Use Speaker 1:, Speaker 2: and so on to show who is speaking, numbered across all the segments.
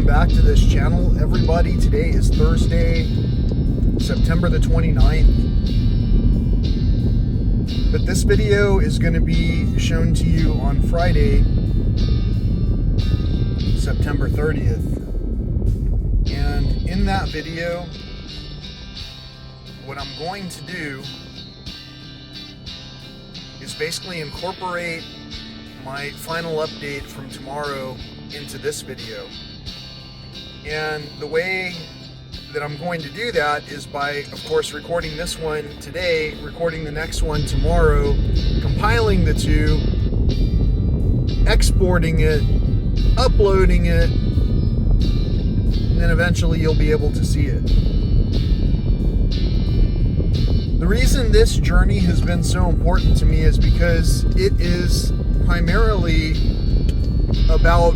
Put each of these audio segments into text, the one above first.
Speaker 1: back to this channel, everybody. Today is Thursday, September the 29th. But this video is going to be shown to you on Friday, September 30th. And in that video, what I'm going to do is basically incorporate my final update from tomorrow into this video. And the way that I'm going to do that is by, of course, recording this one today, recording the next one tomorrow, compiling the two, exporting it, uploading it, and then eventually you'll be able to see it. The reason this journey has been so important to me is because it is primarily about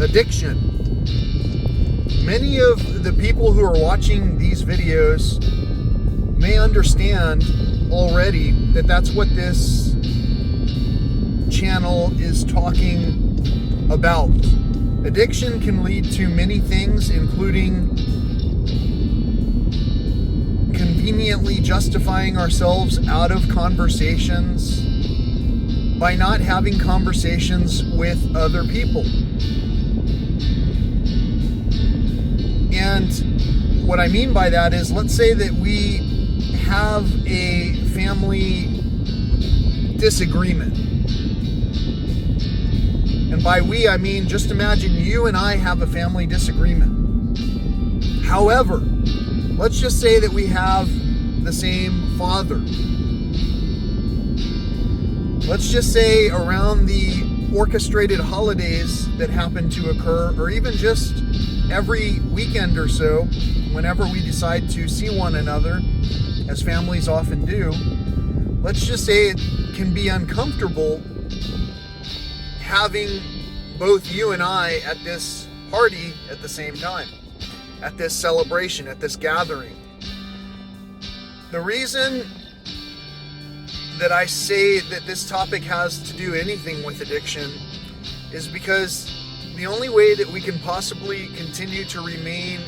Speaker 1: addiction. Many of the people who are watching these videos may understand already that that's what this channel is talking about. Addiction can lead to many things, including conveniently justifying ourselves out of conversations by not having conversations with other people. And what I mean by that is, let's say that we have a family disagreement. And by we, I mean, just imagine you and I have a family disagreement. However, let's just say that we have the same father. Let's just say around the orchestrated holidays that happen to occur, or even just every weekend or so, whenever we decide to see one another, as families often do, let's just say it can be uncomfortable having both you and I at this party at the same time, at this celebration, at this gathering. The reason that I say that this topic has to do anything with addiction is because the only way that we can possibly continue to remain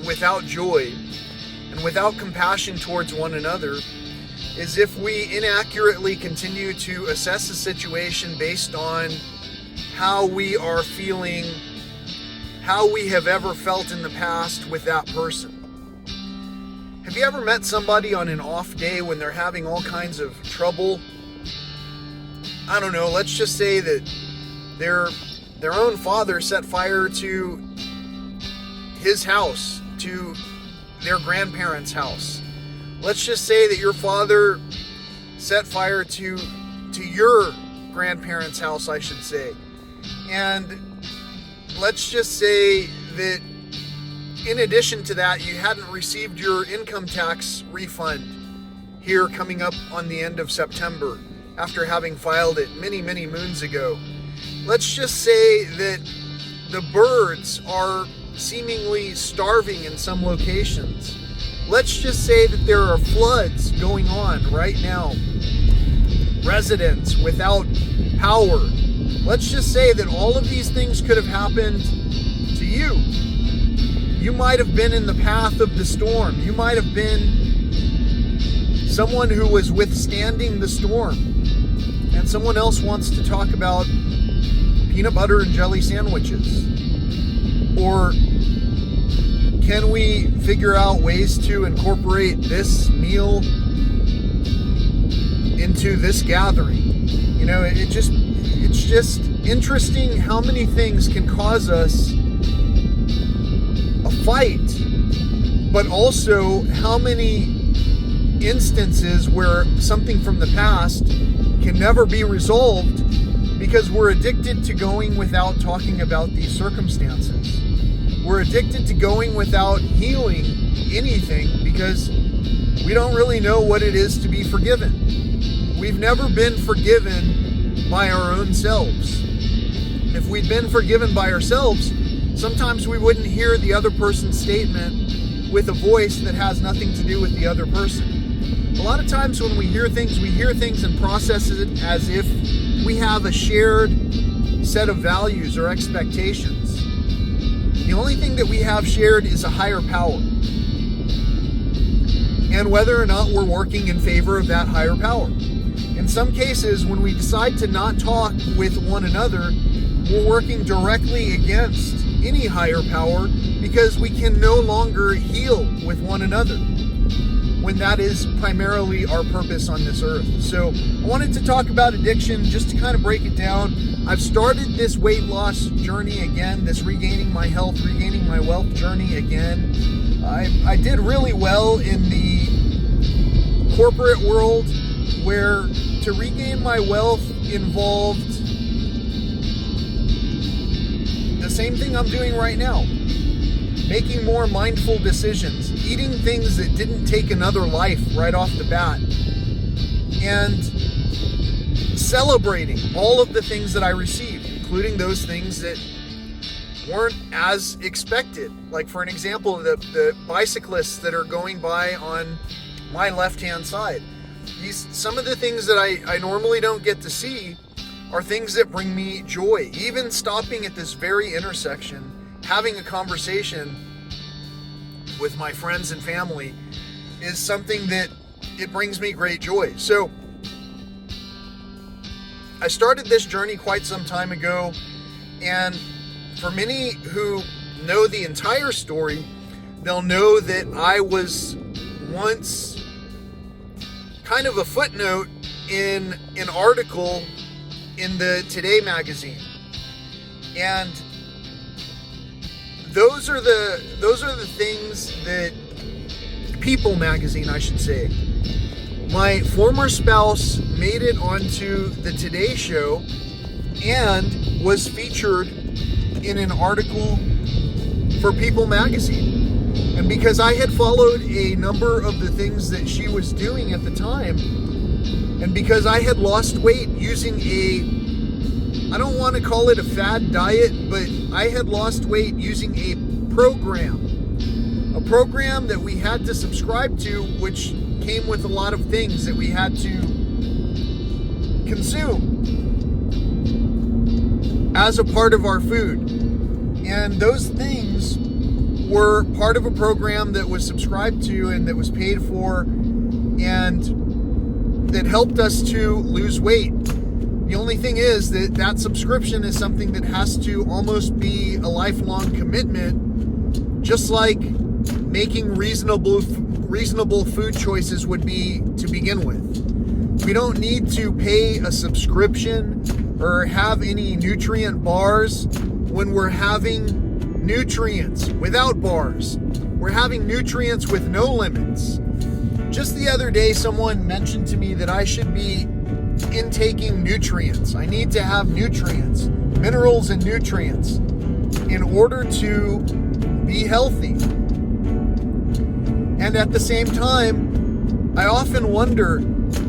Speaker 1: without joy and without compassion towards one another is if we inaccurately continue to assess a situation based on how we are feeling, how we have ever felt in the past with that person. Have you ever met somebody on an off day when they're having all kinds of trouble? I don't know, let's just say that their own father set fire to his house, to their grandparents' house. Let's just say that your father set fire to your grandparents' house, I should say. And let's just say that in addition to that, you hadn't received your income tax refund here coming up on the end of September after having filed it many, many moons ago. Let's just say that the birds are seemingly starving in some locations. Let's just say that there are floods going on right now. Residents without power. Let's just say that all of these things could have happened to you. You might have been in the path of the storm. You might have been someone who was withstanding the storm. And someone else wants to talk about peanut butter and jelly sandwiches. Or can we figure out ways to incorporate this meal into this gathering? You know, it's just interesting how many things can cause us a fight, but also how many instances where something from the past can never be resolved because we're addicted to going without talking about these circumstances. We're addicted to going without healing anything because we don't really know what it is to be forgiven. We've never been forgiven by our own selves. If we'd been forgiven by ourselves, sometimes we wouldn't hear the other person's statement with a voice that has nothing to do with the other person. A lot of times when we hear things and process it as if we have a shared set of values or expectations. The only thing that we have shared is a higher power. And whether or not we're working in favor of that higher power. In some cases, when we decide to not talk with one another, we're working directly against any higher power because we can no longer heal with one another when that is primarily our purpose on this earth. So I wanted to talk about addiction just to kind of break it down. I've started this weight loss journey again, this regaining my health, regaining my wealth journey again. I did really well in the corporate world where to regain my wealth involved the same thing I'm doing right now. Making more mindful decisions, eating things that didn't take another life right off the bat, and celebrating all of the things that I received, including those things that weren't as expected. Like, for an example, the bicyclists that are going by on my left-hand side. Some of the things that I normally don't get to see are things that bring me joy. Even stopping at this very intersection, having a conversation with my friends and family is something that it brings me great joy. So I started this journey quite some time ago, and for many who know the entire story, they'll know that I was once kind of a footnote in an article in the Today magazine. And those are the things that People magazine, I should say. My former spouse made it onto the Today show and was featured in an article for People magazine. And because I had followed a number of the things that she was doing at the time, and because I had lost weight using I don't want to call it a fad diet, but I had lost weight using a program that we had to subscribe to, which came with a lot of things that we had to consume as a part of our food. And those things were part of a program that was subscribed to and that was paid for and that helped us to lose weight. The only thing is that subscription is something that has to almost be a lifelong commitment, just like making reasonable food choices would be to begin with. We don't need to pay a subscription or have any nutrient bars when we're having nutrients without bars. We're having nutrients with no limits. Just the other day, someone mentioned to me that I should be intaking nutrients. I need to have nutrients, minerals and nutrients in order to be healthy. And at the same time, I often wonder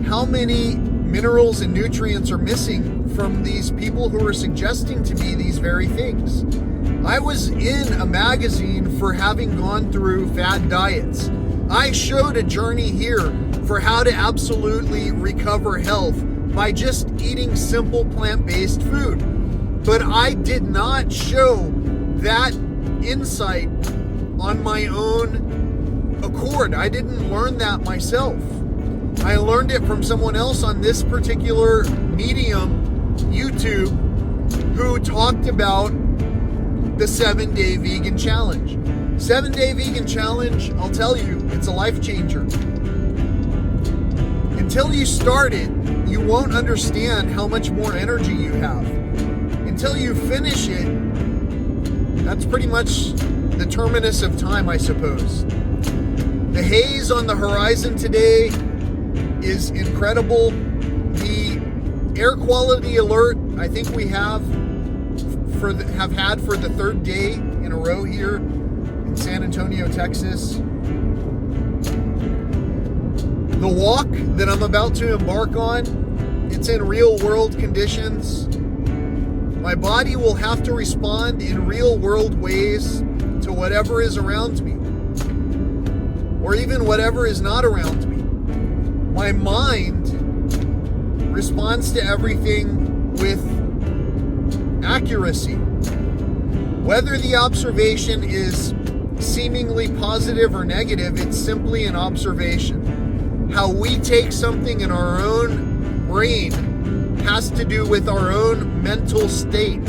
Speaker 1: how many minerals and nutrients are missing from these people who are suggesting to me these very things. I was in a magazine for having gone through fad diets. I showed a journey here for how to absolutely recover health by just eating simple plant-based food. But I did not show that insight on my own accord. I didn't learn that myself. I learned it from someone else on this particular medium, YouTube, who talked about the 7-Day Vegan Challenge. 7-Day Vegan Challenge, I'll tell you, it's a life changer. Until you start it, you won't understand how much more energy you have. Until you finish it, that's pretty much the terminus of time, I suppose. The haze on the horizon today is incredible. The air quality alert I think we have had for the third day in a row here in San Antonio, Texas. The walk that I'm about to embark on, it's in real world conditions. My body will have to respond in real world ways to whatever is around me, or even whatever is not around me. My mind responds to everything with accuracy. Whether the observation is seemingly positive or negative, it's simply an observation. How we take something in our own brain has to do with our own mental state,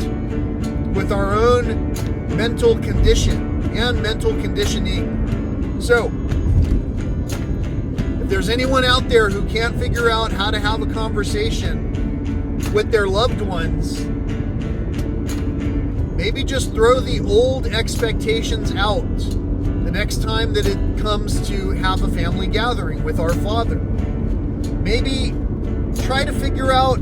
Speaker 1: with our own mental condition and mental conditioning. So, if there's anyone out there who can't figure out how to have a conversation with their loved ones, maybe just throw the old expectations out the next time that it comes to have a family gathering with our Father. Maybe try to figure out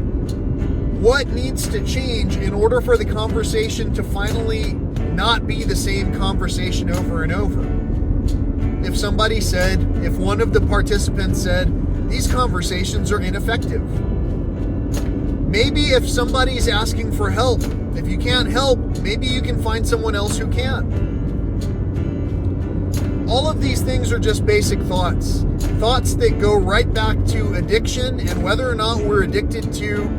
Speaker 1: what needs to change in order for the conversation to finally not be the same conversation over and over. If somebody said, if one of the participants said, these conversations are ineffective. Maybe if somebody's asking for help, if you can't help, maybe you can find someone else who can. All of these things are just basic thoughts. Thoughts that go right back to addiction and whether or not we're addicted to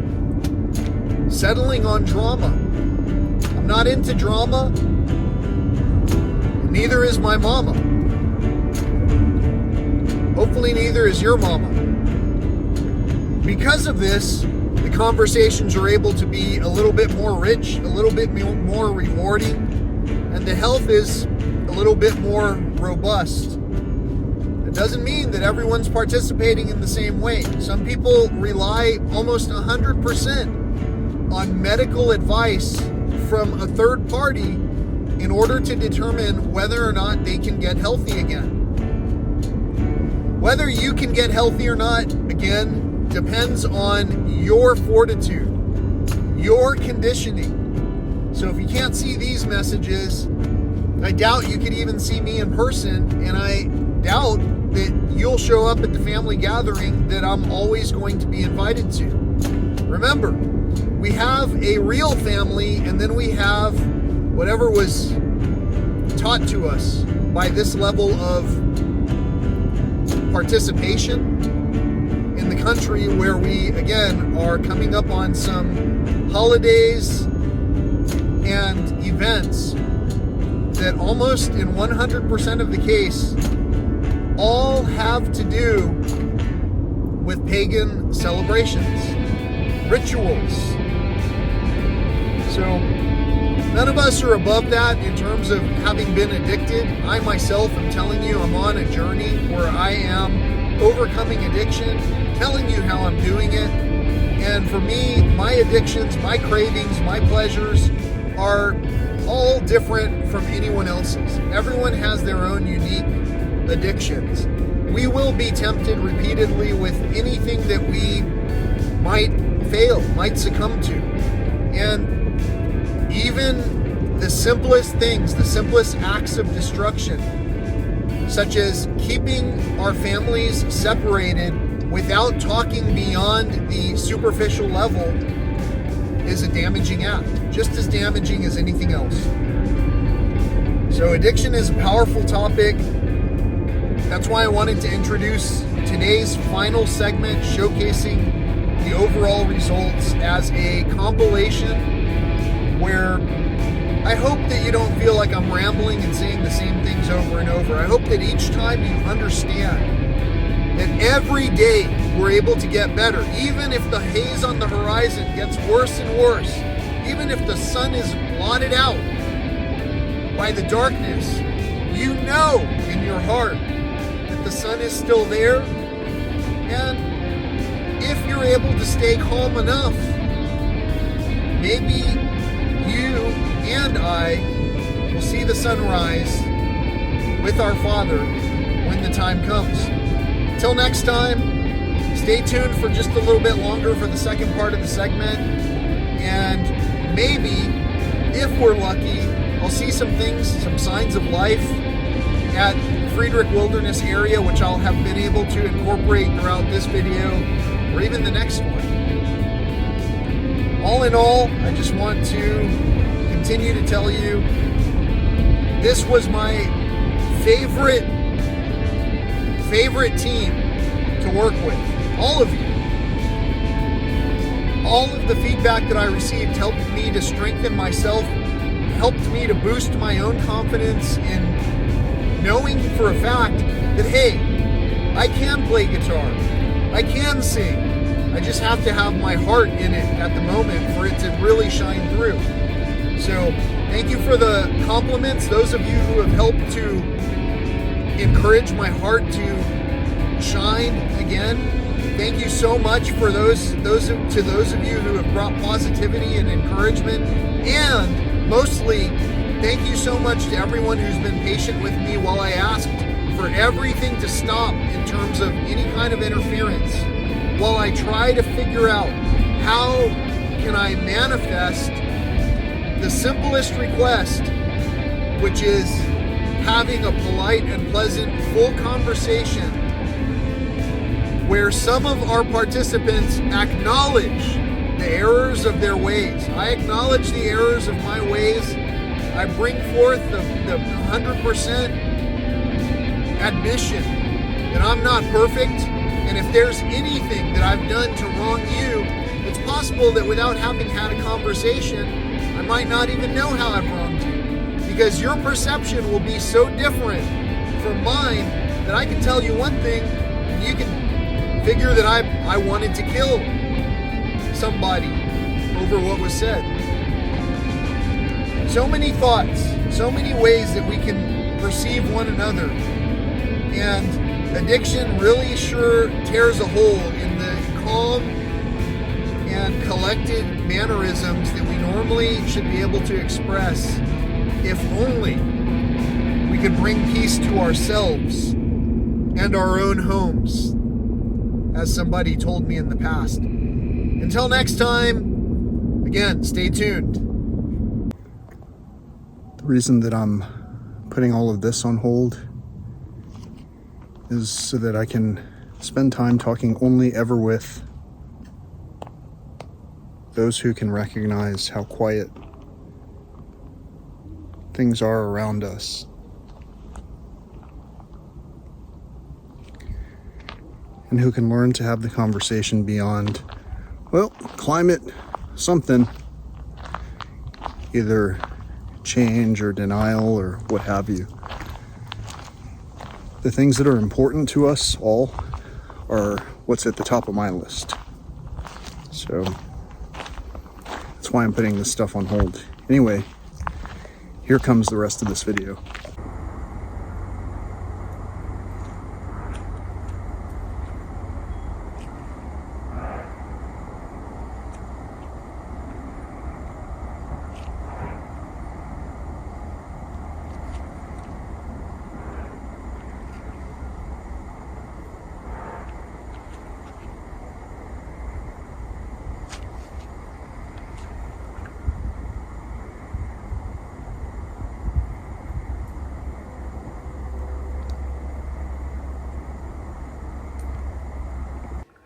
Speaker 1: settling on drama. I'm not into drama. Neither is my mama. Hopefully neither is your mama. Because of this, the conversations are able to be a little bit more rich, a little bit more rewarding, and the health is a little bit more robust. It doesn't mean that everyone's participating in the same way. Some people rely almost 100% on medical advice from a third party in order to determine whether or not they can get healthy again. Whether you can get healthy or not, again, depends on your fortitude, your conditioning. So if you can't see these messages, I doubt you could even see me in person, and I doubt that you'll show up at the family gathering that I'm always going to be invited to. Remember, we have a real family, and then we have whatever was taught to us by this level of participation in the country, where we, again, are coming up on some holidays and events that almost in 100% of the case all have to do with pagan celebrations, rituals. So none of us are above that in terms of having been addicted. I myself am telling you I'm on a journey where I am overcoming addiction, telling you how I'm doing it. And for me, my addictions, my cravings, my pleasures are all different from anyone else's. Everyone has their own unique addictions. We will be tempted repeatedly with anything that we might fail, might succumb to. And even the simplest things, the simplest acts of destruction, such as keeping our families separated without talking beyond the superficial level, is a damaging act, just as damaging as anything else. So addiction is a powerful topic. That's why I wanted to introduce today's final segment, showcasing the overall results as a compilation where I hope that you don't feel like I'm rambling and saying the same things over and over. I hope that each time you understand that every day we're able to get better, even if the haze on the horizon gets worse and worse, even if the sun is blotted out by the darkness, you know in your heart that the sun is still there. And if you're able to stay calm enough, maybe you and I will see the sunrise with our Father when the time comes. Until next time, stay tuned for just a little bit longer for the second part of the segment. And maybe, if we're lucky, I'll see some things, some signs of life at Friedrich Wilderness area, which I'll have been able to incorporate throughout this video or even the next one. All in all, I just want to continue to tell you this was my favorite team to work with. All of you. All of the feedback that I received helped me to strengthen myself helped me to boost my own confidence in knowing for a fact that, hey, I can play guitar, I can sing. I just have to have my heart in it at the moment for it to really shine through. So thank you for the compliments, those of you who have helped to encourage my heart to shine again. Thank you so much for those of you who have brought positivity and encouragement, and mostly thank you so much to everyone who's been patient with me while I asked for everything to stop in terms of any kind of interference, while I try to figure out how can I manifest the simplest request, which is having a polite and pleasant full conversation where some of our participants acknowledge the errors of their ways. I acknowledge the errors of my ways. I bring forth the 100% admission that I'm not perfect, and if there's anything that I've done to wrong you, it's possible that without having had a conversation, I might not even know how I've wronged you, because your perception will be so different from mine that I can tell you one thing and you can figure that I wanted to kill somebody over what was said. So many thoughts, so many ways that we can perceive one another, and addiction really sure tears a hole in the calm and collected mannerisms that we normally should be able to express if only we could bring peace to ourselves and our own homes, as somebody told me in the past. Until next time, again, stay tuned.
Speaker 2: The reason that I'm putting all of this on hold is so that I can spend time talking only ever with those who can recognize how quiet things are around us. And who can learn to have the conversation beyond, well, climate something, either change or denial or what have you. The things that are important to us all are what's at the top of my list. So that's why I'm putting this stuff on hold. Anyway, here comes the rest of this video.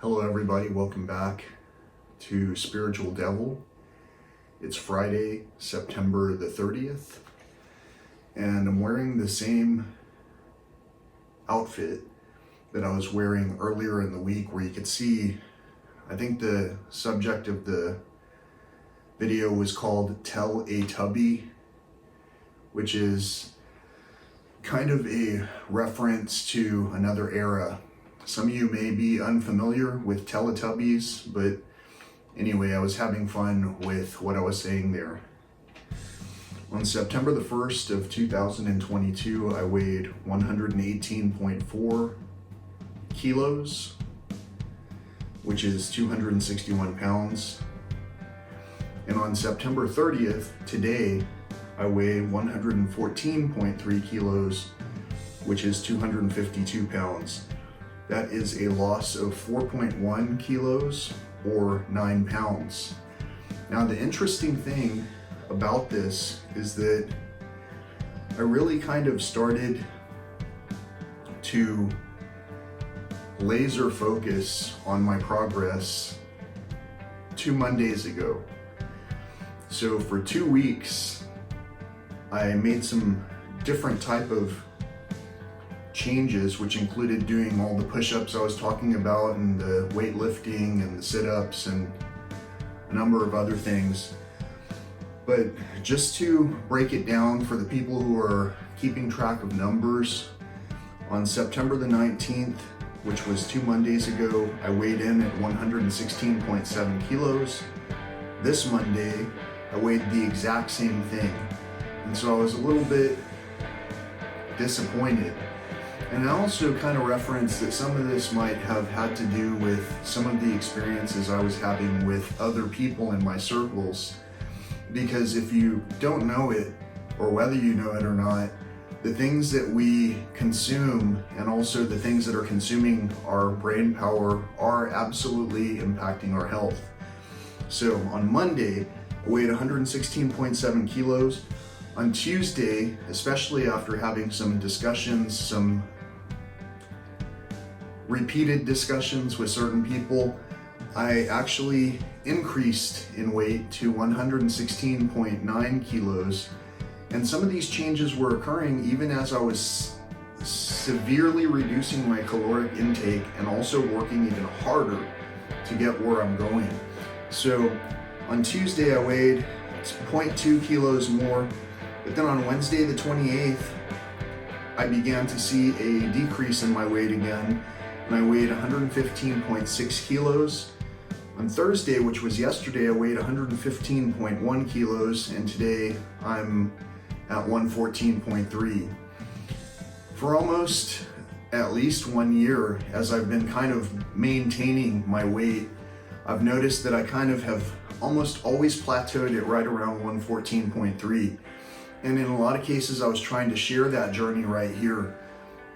Speaker 3: Hello everybody, welcome back to Spiritual Devil. It's Friday, September the 30th, and I'm wearing the same outfit that I was wearing earlier in the week, where you could see, I think the subject of the video was called Tell a Tubby, which is kind of a reference to another era. Some of you may be unfamiliar with Teletubbies, but anyway, I was having fun with what I was saying there. On September the 1st of 2022, I weighed 118.4 kilos, which is 261 pounds. And on September 30th, today, I weigh 114.3 kilos, which is 252 pounds. That is a loss of 4.1 kilos or 9 pounds. Now, the interesting thing about this is that I really kind of started to laser focus on my progress 2 Mondays ago. So for 2 weeks, I made some different type of changes, which included doing all the push-ups I was talking about, and the weightlifting and the sit-ups and a number of other things. But just to break it down for the people who are keeping track of numbers, on September the 19th, which was 2 Mondays ago, I weighed in at 116.7 kilos. This Monday, I weighed the exact same thing. And so I was a little bit disappointed. And I also kind of referenced that some of this might have had to do with some of the experiences I was having with other people in my circles. Because if you don't know it, or whether you know it or not, the things that we consume and also the things that are consuming our brain power are absolutely impacting our health. So on Monday, I weighed 116.7 kilos. On Tuesday, especially after having some discussions, some repeated discussions with certain people, I actually increased in weight to 116.9 kilos. And some of these changes were occurring even as I was severely reducing my caloric intake and also working even harder to get where I'm going. So on Tuesday, I weighed 0.2 kilos more, but then on Wednesday, the 28th, I began to see a decrease in my weight again, and I weighed 115.6 kilos. On Thursday, which was yesterday, I weighed 115.1 kilos, and today I'm at 114.3. For almost at least 1 year, as I've been kind of maintaining my weight, I've noticed that I kind of have almost always plateaued at right around 114.3. And in a lot of cases, I was trying to share that journey right here.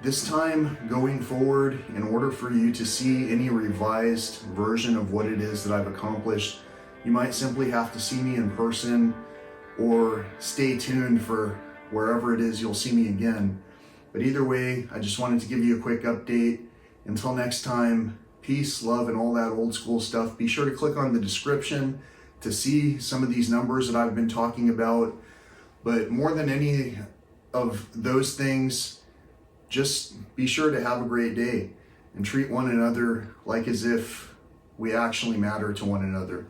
Speaker 3: This time going forward, in order for you to see any revised version of what it is that I've accomplished, you might simply have to see me in person or stay tuned for wherever it is you'll see me again. But either way, I just wanted to give you a quick update. Until next time, peace, love, and all that old school stuff. Be sure to click on the description to see some of these numbers that I've been talking about. But more than any of those things, just be sure to have a great day and treat one another like as if we actually matter to one another.